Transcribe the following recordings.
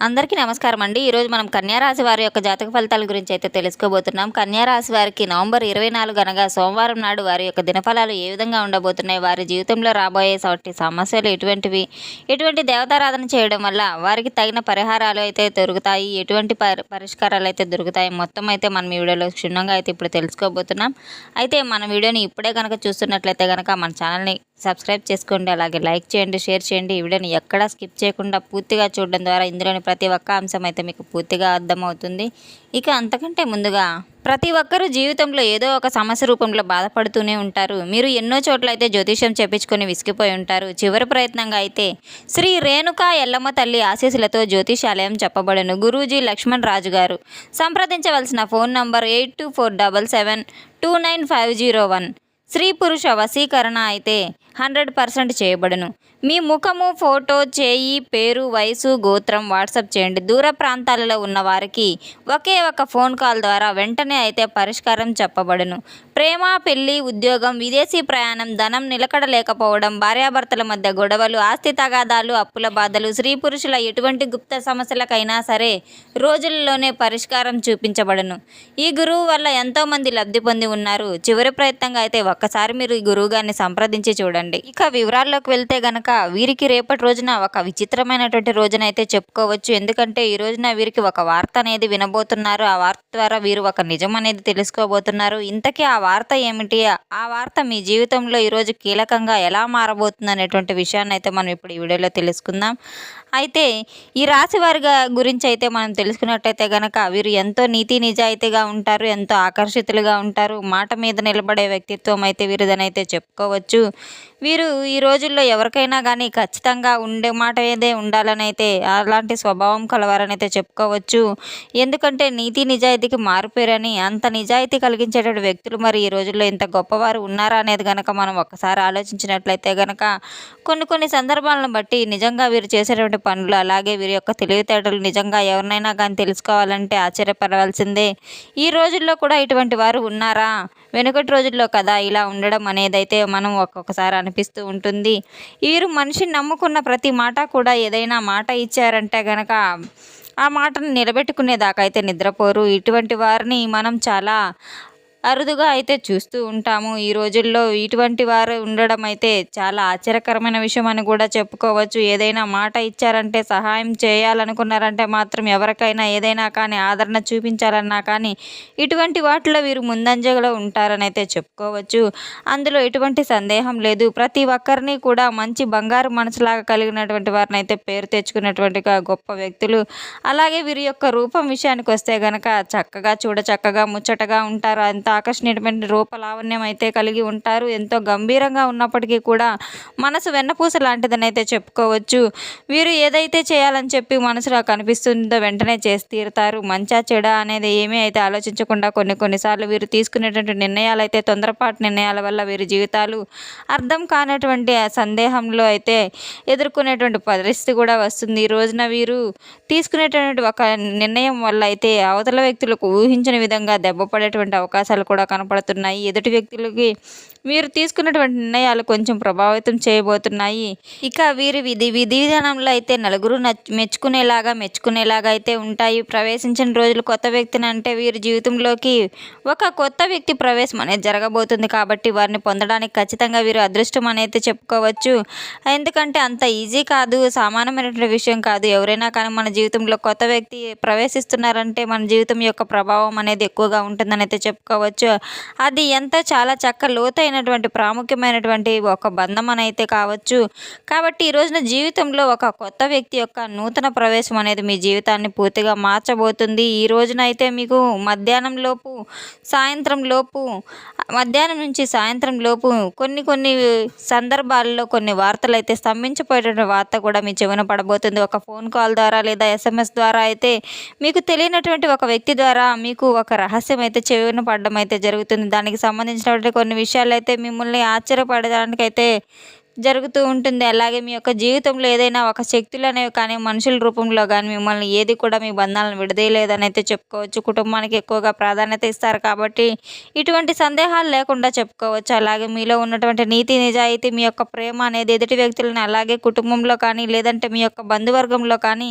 అందరికీ నమస్కారం అండి. ఈరోజు మనం కన్యా రాశి వారి యొక్క జాతక ఫలితాల గురించి అయితే తెలుసుకోబోతున్నాం. కన్యా రాశి వారికి నవంబర్ 24 అనగా సోమవారం నాడు వారి యొక్క దినఫలాలు ఏ విధంగా ఉండబోతున్నాయి, వారి జీవితంలో రాబోయే సమస్యలు ఎటువంటివి, ఎటువంటి దేవతారాధన చేయడం వల్ల వారికి తగిన పరిహారాలు అయితే దొరుకుతాయి, ఎటువంటి పరిష్కారాలు అయితే దొరుకుతాయి, మొత్తం అయితే మనం ఈ వీడియోలో క్షుణ్ణంగా అయితే ఇప్పుడు తెలుసుకోబోతున్నాం. అయితే మన వీడియోని ఇప్పుడే కనుక చూస్తున్నట్లయితే కనుక మన ఛానల్ని సబ్స్క్రైబ్ చేసుకోండి, అలాగే లైక్ చేయండి, షేర్ చేయండి. ఈ వీడియోని ఎక్కడా స్కిప్ చేయకుండా పూర్తిగా చూడడం ద్వారా ఇందులోని ప్రతి ఒక్క అంశం అయితే మీకు పూర్తిగా అర్థమవుతుంది. ఇక అంతకంటే ముందుగా ప్రతి ఒక్కరూ జీవితంలో ఏదో ఒక సమస్య రూపంలో బాధపడుతూనే ఉంటారు. మీరు ఎన్నో చోట్ల అయితే జ్యోతిష్యం చెప్పించుకొని విసిగిపోయి ఉంటారు. చివరి ప్రయత్నంగా అయితే శ్రీ రేణుకా ఎల్లమ్మ తల్లి ఆశీస్సులతో జ్యోతిషాలయం చెప్పబడను. గురూజీ లక్ష్మణ్ రాజు గారు. సంప్రదించవలసిన ఫోన్ నంబర్ 8247729501. స్త్రీ పురుష వశీకరణ అయితే 100% చేయబడును. మీ ముఖము, ఫోటో, చేయి, పేరు, వయసు, గోత్రం వాట్సాప్ చేయండి. దూర ప్రాంతాలలో ఉన్న వారికి ఒకే ఒక ఫోన్ కాల్ ద్వారా వెంటనే అయితే పరిష్కారం చెప్పబడును. ప్రేమ, పెళ్లి, ఉద్యోగం, విదేశీ ప్రయాణం, ధనం నిలకడ లేకపోవడం, భార్యాభర్తల మధ్య గొడవలు, ఆస్తి తగాదాలు, అప్పుల బాధలు, స్త్రీ పురుషుల ఎటువంటి గుప్త సమస్యలకైనా సరే రోజుల్లోనే పరిష్కారం చూపించబడును. ఈ గురువు వల్ల ఎంతోమంది లబ్ధి పొంది ఉన్నారు. చివరి ప్రయత్నంగా అయితే ఒక్కసారి మీరు ఈ గురువు గారిని సంప్రదించి చూడండి. ఇక వివరాల్లోకి వెళ్తే గనక వీరికి రేపటి రోజున ఒక విచిత్రమైనటువంటి రోజున అయితే చెప్పుకోవచ్చు. ఎందుకంటే ఈ రోజున వీరికి ఒక వార్త అనేది వినబోతున్నారు. ఆ వార్త ద్వారా వీరు ఒక నిజం అనేది తెలుసుకోబోతున్నారు. ఇంతకీ ఆ వార్త ఏమిటి, ఆ వార్త మీ జీవితంలో ఈరోజు కీలకంగా ఎలా మారబోతుంది అనేటువంటి విషయాన్ని అయితే మనం ఇప్పుడు ఈ వీడియోలో తెలుసుకుందాం. అయితే ఈ రాశి వారి గురించి అయితే మనం తెలుసుకున్నట్టయితే గనక వీరు ఎంతో నీతి నిజాయితీగా ఉంటారు, ఎంతో ఆకర్షితులుగా ఉంటారు. మాట మీద నిలబడే వ్యక్తిత్వం అయితే వీరిదనైతే చెప్పుకోవచ్చు. వీరు ఈ రోజుల్లో ఎవరికైనా కానీ ఖచ్చితంగా ఉండే మాట ఏదే ఉండాలని అయితే అలాంటి స్వభావం కలవారని అయితే చెప్పుకోవచ్చు. ఎందుకంటే నీతి నిజాయితీకి మారుపేరని, అంత నిజాయితీ కలిగించేటువంటి వ్యక్తులు మరి ఈ రోజుల్లో ఇంత గొప్పవారు ఉన్నారా అనేది కనుక మనం ఒక్కసారి ఆలోచించినట్లయితే కనుక కొన్ని సందర్భాలను బట్టి నిజంగా వీరు చేసేటువంటి పనులు, అలాగే వీరి యొక్క తెలివితేటలు నిజంగా ఎవరినైనా కానీ తెలుసుకోవాలంటే ఆశ్చర్యపడవలసిందే. ఈ రోజుల్లో కూడా ఇటువంటి వారు ఉన్నారా? వెనుకటి రోజుల్లో కదా ఇలా ఉండడం అనేది అయితే మనం ఒక్కొక్కసారి అనిపిస్తూ ఉంటుంది. వీరు మనిషిని నమ్ముకున్న ప్రతి మాట కూడా ఏదైనా మాట ఇచ్చారంటే గనక ఆ మాటను నిలబెట్టుకునేదాకా అయితే నిద్రపోరు. ఇటువంటి వారిని మనం చాలా అరుదుగా అయితే చూస్తూ ఉంటాము. ఈ రోజుల్లో ఇటువంటి వారు ఉండడం అయితే చాలా ఆశ్చర్యకరమైన విషయం అని కూడా చెప్పుకోవచ్చు. ఏదైనా మాట ఇచ్చారంటే, సహాయం చేయాలనుకున్నారంటే మాత్రం ఎవరికైనా ఏదైనా కానీ ఆదరణ చూపించాలన్నా కానీ ఇటువంటి వాటిలో వీరు ముందంజలో ఉంటారని అయితే చెప్పుకోవచ్చు. అందులో ఎటువంటి సందేహం లేదు. ప్రతి ఒక్కరిని కూడా మంచి బంగారు మనసులాగా కలిగినటువంటి వారిని అయితే పేరు తెచ్చుకున్నటువంటి గొప్ప వ్యక్తులు. అలాగే వీరి యొక్క రూపం విషయానికి వస్తే గనక చక్కగా చూడచక్కగా ముచ్చటగా ఉంటారు. అంత ఆకర్షణీయమైన రూపలావణ్యం అయితే కలిగి ఉంటారు. ఎంతో గంభీరంగా ఉన్నప్పటికీ కూడా మనసు వెన్నపూస లాంటిదని అయితే చెప్పుకోవచ్చు. వీరు ఏదైతే చేయాలని చెప్పి మనసులో కనిపిస్తుందో వెంటనే చేసి తీరుతారు. మంచా చెడా అనేది ఏమీ అయితే ఆలోచించకుండా కొన్నిసార్లు వీరు తీసుకునేటువంటి నిర్ణయాలు అయితే తొందరపాటు నిర్ణయాల వల్ల వీరి జీవితాలు అర్థం కానటువంటి సందేహంలో అయితే ఎదుర్కొనేటువంటి పరిస్థితి కూడా వస్తుంది. ఈ రోజున వీరు తీసుకునేటువంటి ఒక నిర్ణయం వల్ల అయితే అవతల వ్యక్తులకు ఊహించిన విధంగా దెబ్బపడేటువంటి అవకాశాలు కూడా కనపడుతున్నాయి. ఎదుటి వ్యక్తులకి వీరు తీసుకున్నటువంటి నిర్ణయాలు కొంచెం ప్రభావితం చేయబోతున్నాయి. ఇక వీరి విధి విధానంలో అయితే నలుగురు మెచ్చుకునేలాగా అయితే ఉంటాయి. ప్రవేశించిన రోజులు కొత్త వ్యక్తిని అంటే వీరి జీవితంలోకి ఒక కొత్త వ్యక్తి ప్రవేశం అనేది జరగబోతుంది. కాబట్టి వారిని పొందడానికి ఖచ్చితంగా వీరు అదృష్టం అనేది చెప్పుకోవచ్చు. ఎందుకంటే అంత ఈజీ కాదు, సామాన్యమైనటువంటి విషయం కాదు. ఎవరైనా కానీ మన జీవితంలో కొత్త వ్యక్తి ప్రవేశిస్తున్నారంటే మన జీవితం యొక్క ప్రభావం అనేది ఎక్కువగా ఉంటుందని అయితే చెప్పుకోవచ్చు. అది ఎంత చాలా లోతైనటువంటి ప్రాముఖ్యమైనటువంటి ఒక బంధం అని అయితే కావచ్చు. కాబట్టి ఈ రోజున జీవితంలో ఒక కొత్త వ్యక్తి యొక్క నూతన ప్రవేశం అనేది మీ జీవితాన్ని పూర్తిగా మార్చబోతుంది. ఈ రోజున అయితే మీకు మధ్యాహ్నం నుంచి సాయంత్రం లోపు కొన్ని సందర్భాల్లో కొన్ని వార్తలు అయితే స్తంభించిపోయేటువంటి వార్త కూడా మీ చెవిన పడబోతుంది. ఒక ఫోన్ కాల్ ద్వారా లేదా SMS ద్వారా అయితే మీకు తెలియనటువంటి ఒక వ్యక్తి ద్వారా మీకు ఒక రహస్యం అయితే చెవిన పడడం అయితే జరుగుతుంది. దానికి సంబంధించినటువంటి కొన్ని విషయాలు అయితే మిమ్మల్ని ఆశ్చర్యపడడానికి అయితే జరుగుతూ ఉంటుంది. అలాగే మీ యొక్క జీవితంలో ఏదైనా ఒక శక్తులనేవి కానీ, మనుషుల రూపంలో గానీ మిమ్మల్ని ఏది కూడా మీ బంధాలను విడదీయలేదనైతే చెప్పుకోవచ్చు. కుటుంబానికి ఎక్కువగా ప్రాధాన్యత ఇస్తారు కాబట్టి ఇటువంటి సందేహాలు లేకుండా చెప్పుకోవచ్చు. అలాగే మీలో ఉన్నటువంటి నీతి, నిజాయితీ, మీ యొక్క ప్రేమ అనేది ఎదుటి వ్యక్తులని అలాగే కుటుంబంలో కానీ, లేదంటే మీ యొక్క బంధువర్గంలో కానీ,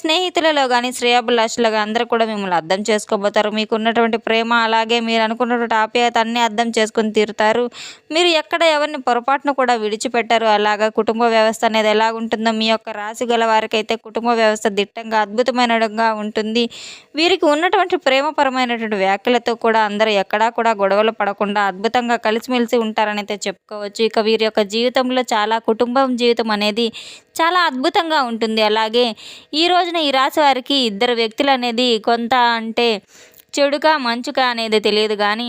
స్నేహితులలో గానీ, శ్రేయోభిలాషులు గానీ అందరూ కూడా మిమ్మల్ని అర్థం చేసుకోబోతారు. మీకున్నటువంటి ప్రేమ అలాగే మీరు అనుకున్నటువంటి ఆప్యాయత అన్నీ అర్థం చేసుకొని తీరుతారు. మీరు ఎక్కడ ఎవరిని పొరపాటున కూడా విడిచిపెట్టరు. అలాగా కుటుంబ వ్యవస్థ అనేది ఎలాగుంటుందో మీ యొక్క రాశి గల వారికైతే కుటుంబ వ్యవస్థ దిట్టంగా అద్భుతమైనగా ఉంటుంది. వీరికి ఉన్నటువంటి ప్రేమపరమైనటువంటి వ్యాఖ్యలతో కూడా అందరూ ఎక్కడా కూడా గొడవలు పడకుండా అద్భుతంగా కలిసిమెలిసి ఉంటారని అయితే చెప్పుకోవచ్చు. ఇక వీరి యొక్క జీవితంలో చాలా కుటుంబం జీవితం అనేది చాలా అద్భుతంగా ఉంటుంది. అలాగే ఈ రోజున ఈ రాశి వారికి ఇద్దరు వ్యక్తులు అనేది కొంత అంటే చెడుగా మంచుగా అనేది తెలియదు కానీ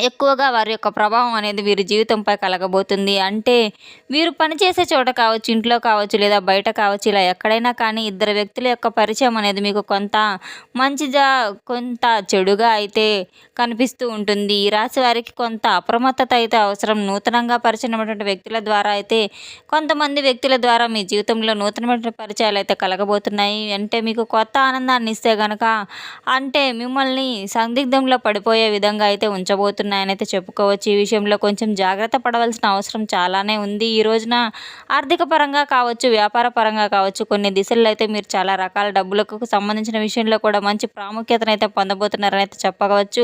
ఎక్కువగా వారి యొక్క ప్రభావం అనేది వీరి జీవితంపై కలగబోతుంది. అంటే వీరు పనిచేసే చోట కావచ్చు, ఇంట్లో కావచ్చు, లేదా బయట కావచ్చు, ఇలా ఎక్కడైనా కానీ ఇద్దరు వ్యక్తుల యొక్క పరిచయం అనేది మీకు కొంత మంచిగా కొంత చెడుగా అయితే కనిపిస్తూ ఉంటుంది. ఈ రాశి వారికి కొంత అప్రమత్తత అయితే అవసరం. నూతనంగా పరిచయమైనటువంటి వ్యక్తుల ద్వారా అయితే కొంతమంది వ్యక్తుల ద్వారా మీ జీవితంలో నూతనమైన పరిచయాలు అయితే కలగబోతున్నాయి. అంటే మీకు కొత్త ఆనందాన్ని ఇస్తే గనక అంటే మిమ్మల్ని సందిగ్ధంలో పడిపోయే విధంగా అయితే ఉంచబోతున్నాయని అయితే చెప్పుకోవచ్చు. ఈ విషయంలో కొంచెం జాగ్రత్త పడవలసిన అవసరం చాలానే ఉంది. ఈ రోజున ఆర్థిక పరంగా కావచ్చు, వ్యాపార పరంగా కావచ్చు, కొన్ని దిశల్లో అయితే మీరు చాలా రకాల డబ్బులకు సంబంధించిన విషయంలో కూడా మంచి ప్రాముఖ్యతను అయితే పొందబోతున్నారని అయితే చెప్పవచ్చు.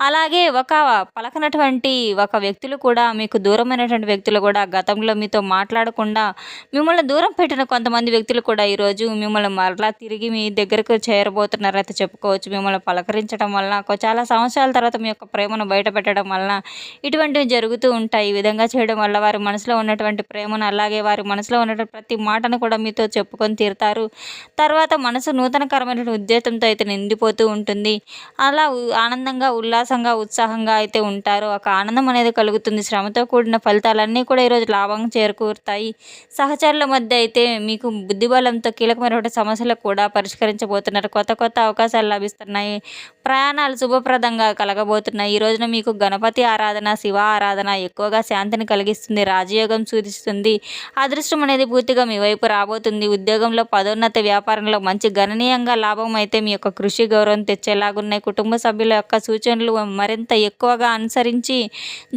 అలాగే పలకనటువంటి ఒక వ్యక్తులు కూడా మీకు దూరమైనటువంటి వ్యక్తులు కూడా గతంలో మీతో మాట్లాడకుండా మిమ్మల్ని దూరం పెట్టిన కొంతమంది వ్యక్తులు కూడా ఈరోజు మిమ్మల్ని మరలా తిరిగి మీ దగ్గరకు చేరబోతున్నారైతే చెప్పుకోవచ్చు. మిమ్మల్ని పలకరించడం వలన చాలా సంవత్సరాల తర్వాత మీ యొక్క ప్రేమను బయటపెట్టడం వలన ఇటువంటివి జరుగుతూ ఉంటాయి. ఈ విధంగా చేయడం వల్ల వారి మనసులో ఉన్నటువంటి ప్రేమను అలాగే వారి మనసులో ఉన్నటువంటి ప్రతి మాటను కూడా మీతో చెప్పుకొని తీరుతారు. తర్వాత మనసు నూతనకరమైనటువంటి ఉద్దేశంతో అయితే నిండిపోతూ ఉంటుంది. అలా ఆనందంగా, ఉల్లాసంగా, ఉత్సాహంగా అయితే ఉంటారు. ఒక ఆనందం అనేది కలుగుతుంది. శ్రమతో కూడిన ఫలితాలన్నీ కూడా ఈరోజు లాభం చేకూరుతాయి. సహచరుల మధ్య అయితే మీకు బుద్ధిబలంతో కీలకమైనటువంటి సమస్యలు కూడా పరిష్కరించబోతున్నారు. కొత్త కొత్త అవకాశాలు లభిస్తున్నాయి. ప్రయాణాలు శుభప్రదంగా కలగబోతున్నాయి. ఈ రోజున మీకు గణపతి ఆరాధన, శివ ఆరాధన ఎక్కువగా శాంతిని కలిగిస్తుంది. రాజయోగం సూచిస్తుంది. అదృష్టం అనేది పూర్తిగా మీ వైపు రాబోతుంది. ఉద్యోగంలో పదోన్నతి, వ్యాపారంలో మంచి గణనీయంగా లాభం అయితే మీ యొక్క కృషి గౌరవం తెచ్చేలాగున్నాయి. కుటుంబ సభ్యుల యొక్క సూచనలు మరింత ఎక్కువగా అనుసరించి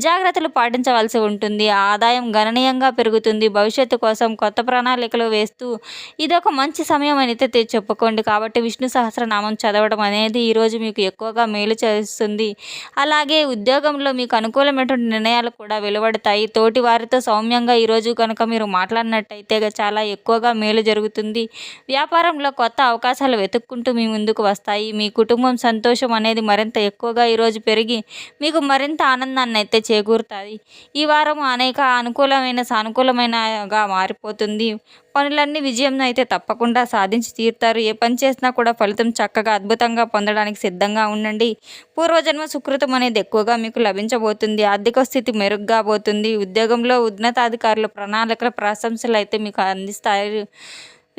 జాగ్రత్తలు పాటించవలసి ఉంటుంది. ఆదాయం గణనీయంగా పెరుగుతుంది. భవిష్యత్తు కోసం కొత్త ప్రణాళికలు వేస్తూ ఇదొక మంచి సమయం అని అయితే చెప్పుకోండి. కాబట్టి విష్ణు సహస్రనామం చదవడం అనేది ఈరోజు మీకు ఎక్కువగా మేలు చేస్తుంది. అలాగే ఉద్యోగంలో మీకు అనుకూలమైనటువంటి నిర్ణయాలు కూడా వెలువడతాయి. తోటి వారితో సౌమ్యంగా ఈరోజు కనుక మీరు మాట్లాడినట్టయితే చాలా ఎక్కువగా మేలు జరుగుతుంది. వ్యాపారంలో కొత్త అవకాశాలు వెతుక్కుంటూ మీ ముందుకు వస్తాయి. మీ కుటుంబం సంతోషం అనేది మరింత ఎక్కువగా ఈరోజు పెరిగి మీకు మరింత ఆనందాన్ని అయితే చేకూరుతుంది. ఈ వారం అనేక సానుకూలమైనగా మారిపోతుంది. పనులన్నీ విజయం అయితే తప్పకుండా సాధించి తీరుతారు. ఏ పని చేసినా కూడా ఫలితం చక్కగా అద్భుతంగా పొందడానికి సిద్ధంగా ఉండండి. పూర్వజన్మ సుకృతం అనేది ఎక్కువగా మీకు లభించబోతుంది. ఆర్థిక స్థితి మెరుగ్గా పోతుంది. ఉద్యోగంలో ఉన్నతాధికారుల ప్రణాళికల ప్రశంసలు అయితే మీకు అందిస్తాయి.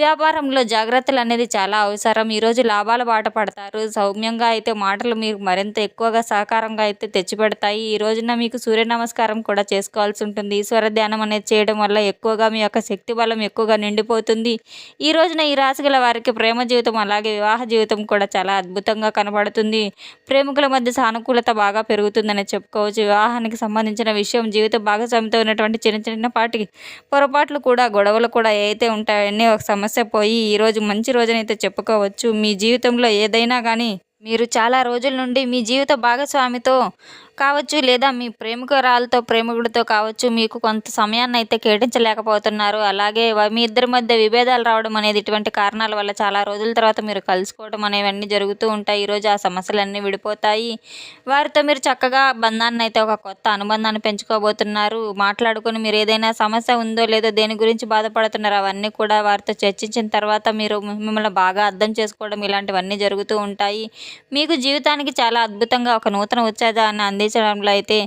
వ్యాపారంలో జాగ్రత్తలు అనేది చాలా అవసరం. ఈరోజు లాభాల బాట పడతారు. సౌమ్యంగా అయితే మాటలు మీకు మరింత ఎక్కువగా సహకారంగా అయితే తెచ్చిపెడతాయి. ఈ రోజున మీకు సూర్య నమస్కారం కూడా చేసుకోవాల్సి ఉంటుంది. ఈశ్వర ధ్యానం అనేది చేయడం వల్ల ఎక్కువగా మీ యొక్క శక్తి బలం ఎక్కువగా నిండిపోతుంది. ఈ రోజున ఈ రాశి గల వారికి ప్రేమ జీవితం అలాగే వివాహ జీవితం కూడా చాలా అద్భుతంగా కనబడుతుంది. ప్రేమికుల మధ్య సానుకూలత బాగా పెరుగుతుందని చెప్పుకోవచ్చు. వివాహానికి సంబంధించిన విషయం జీవిత భాగస్వామితో ఉన్నటువంటి చిన్నపాటి పొరపాట్లు కూడా గొడవలు కూడా ఏవైతే ఉంటాయో అన్నీ ఒక సమస్య పోయి ఈరోజు మంచి రోజునైతే చెప్పుకోవచ్చు. మీ జీవితంలో ఏదైనా కానీ మీరు చాలా రోజుల నుండి మీ జీవిత భాగస్వామితో కావచ్చు లేదా మీ ప్రేమికుడితో కావచ్చు మీకు కొంత సమయాన్ని అయితే కేటాయించలేకపోతున్నారు. అలాగే మీ ఇద్దరి మధ్య విభేదాలు రావడం అనేది ఇటువంటి కారణాల వల్ల చాలా రోజుల తర్వాత మీరు కలుసుకోవడం అనేవన్నీ జరుగుతూ ఉంటాయి. ఈరోజు ఆ సమస్యలన్నీ విడిపోతాయి. వారితో మీరు చక్కగా బంధాన్ని అయితే ఒక కొత్త అనుబంధాన్ని పెంచుకోబోతున్నారు. మాట్లాడుకొని మీరు ఏదైనా సమస్య ఉందో లేదో దేని గురించి బాధపడుతున్నారు అవన్నీ కూడా వారితో చర్చించిన తర్వాత మీరు మిమ్మల్ని బాగా అర్థం చేసుకోవడం ఇలాంటివన్నీ జరుగుతూ ఉంటాయి. మీకు జీవితానికి చాలా అద్భుతంగా ఒక నూతన ఉత్సాహాన్ని అందించడంలో అయితే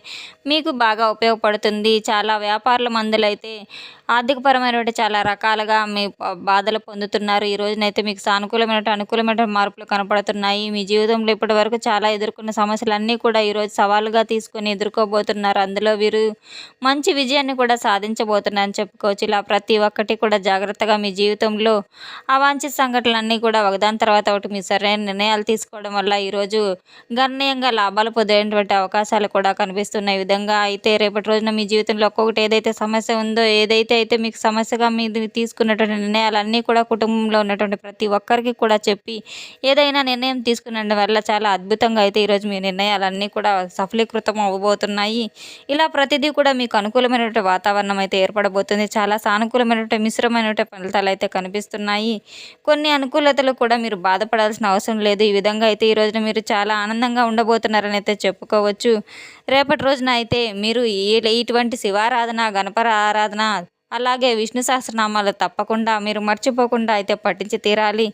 మీకు బాగా ఉపయోగపడుతుంది. చాలా వ్యాపారుల మందులైతే ఆర్థికపరమైనటువంటి చాలా రకాలుగా మీ బాధలు పొందుతున్నారు. ఈ రోజునైతే మీకు అనుకూలమైన మార్పులు కనపడుతున్నాయి. మీ జీవితంలో ఇప్పటివరకు చాలా ఎదుర్కొన్న సమస్యలన్నీ కూడా ఈరోజు సవాలుగా తీసుకొని ఎదుర్కోబోతున్నారు. అందులో వీరు మంచి విజయాన్ని కూడా సాధించబోతున్నారని చెప్పుకోవచ్చు. ఇలా ప్రతి ఒక్కటి కూడా జాగ్రత్తగా మీ జీవితంలో అవాంఛిత సంఘటనలన్నీ కూడా ఒకదాని తర్వాత ఒకటి మీ సరైన నిర్ణయాలు తీసుకోవడం వల్ల ఈరోజు గణనీయంగా లాభాలు పొందేటువంటి అవకాశాలు కూడా కనిపిస్తున్నాయి. ఈ విధంగా అయితే రేపటి రోజున మీ జీవితంలో ఒక్కొక్కటి ఏదైతే సమస్య ఉందో, ఏదైతే మీకు సమస్యగా మీరు తీసుకున్నటువంటి నిర్ణయాలన్నీ కూడా కుటుంబంలో ఉన్నటువంటి ప్రతి ఒక్కరికి కూడా చెప్పి ఏదైనా నిర్ణయం తీసుకున్న వల్ల చాలా అద్భుతంగా అయితే ఈరోజు మీ నిర్ణయాలన్నీ కూడా సఫలీకృతం అవ్వబోతున్నాయి. ఇలా ప్రతిదీ కూడా మీకు అనుకూలమైనటువంటి వాతావరణం అయితే ఏర్పడబోతుంది. చాలా సానుకూలమైనటువంటి మిశ్రమైనటువంటి ఫలితాలు అయితే కనిపిస్తున్నాయి. కొన్ని అనుకూలతలు కూడా మీరు బాధపడాల్సిన అవసరం లేదు. ఈ విధంగా అయితే ఈ రోజున మీరు చాలా ఆనందంగా ఉండబోతున్నారని అయితే చెప్పుకోవచ్చు. రేపటి రోజున అయితే మీరు ఇటువంటి శివారాధన, గణపతి ఆరాధన, అలాగే విష్ణు సహస్రనామాలు తప్పకుండా మీరు మర్చిపోకుండా అయితే పఠించి తీరాలి.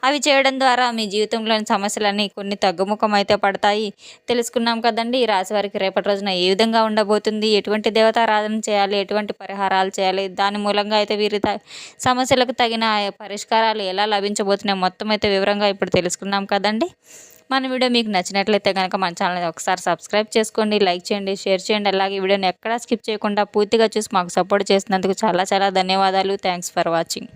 అవి చేయడం ద్వారా మీ జీవితంలోని సమస్యలన్నీ కొన్ని తగ్గుముఖం అయితే పడతాయి. తెలుసుకున్నాం కదండి ఈ రాశి వారికి రేపటి రోజున ఏ విధంగా ఉండబోతుంది, ఎటువంటి దేవతారాధన చేయాలి, ఎటువంటి పరిహారాలు చేయాలి, దాని మూలంగా అయితే వీరి సమస్యలకు తగిన పరిష్కారాలు ఎలా లభించబోతున్నాయి మొత్తం అయితే వివరంగా ఇప్పుడు తెలుసుకున్నాం కదండి. మన వీడియో మీకు నచ్చినట్లయితే కనుక మన ఛానల్ని ఒకసారి సబ్స్క్రైబ్ చేసుకోండి, లైక్ చేయండి, షేర్ చేయండి. అలాగే ఈ వీడియోని ఎక్కడా స్కిప్ చేయకుండా పూర్తిగా చూసి మాకు సపోర్ట్ చేసినందుకు చాలా చాలా ధన్యవాదాలు. Thanks for watching.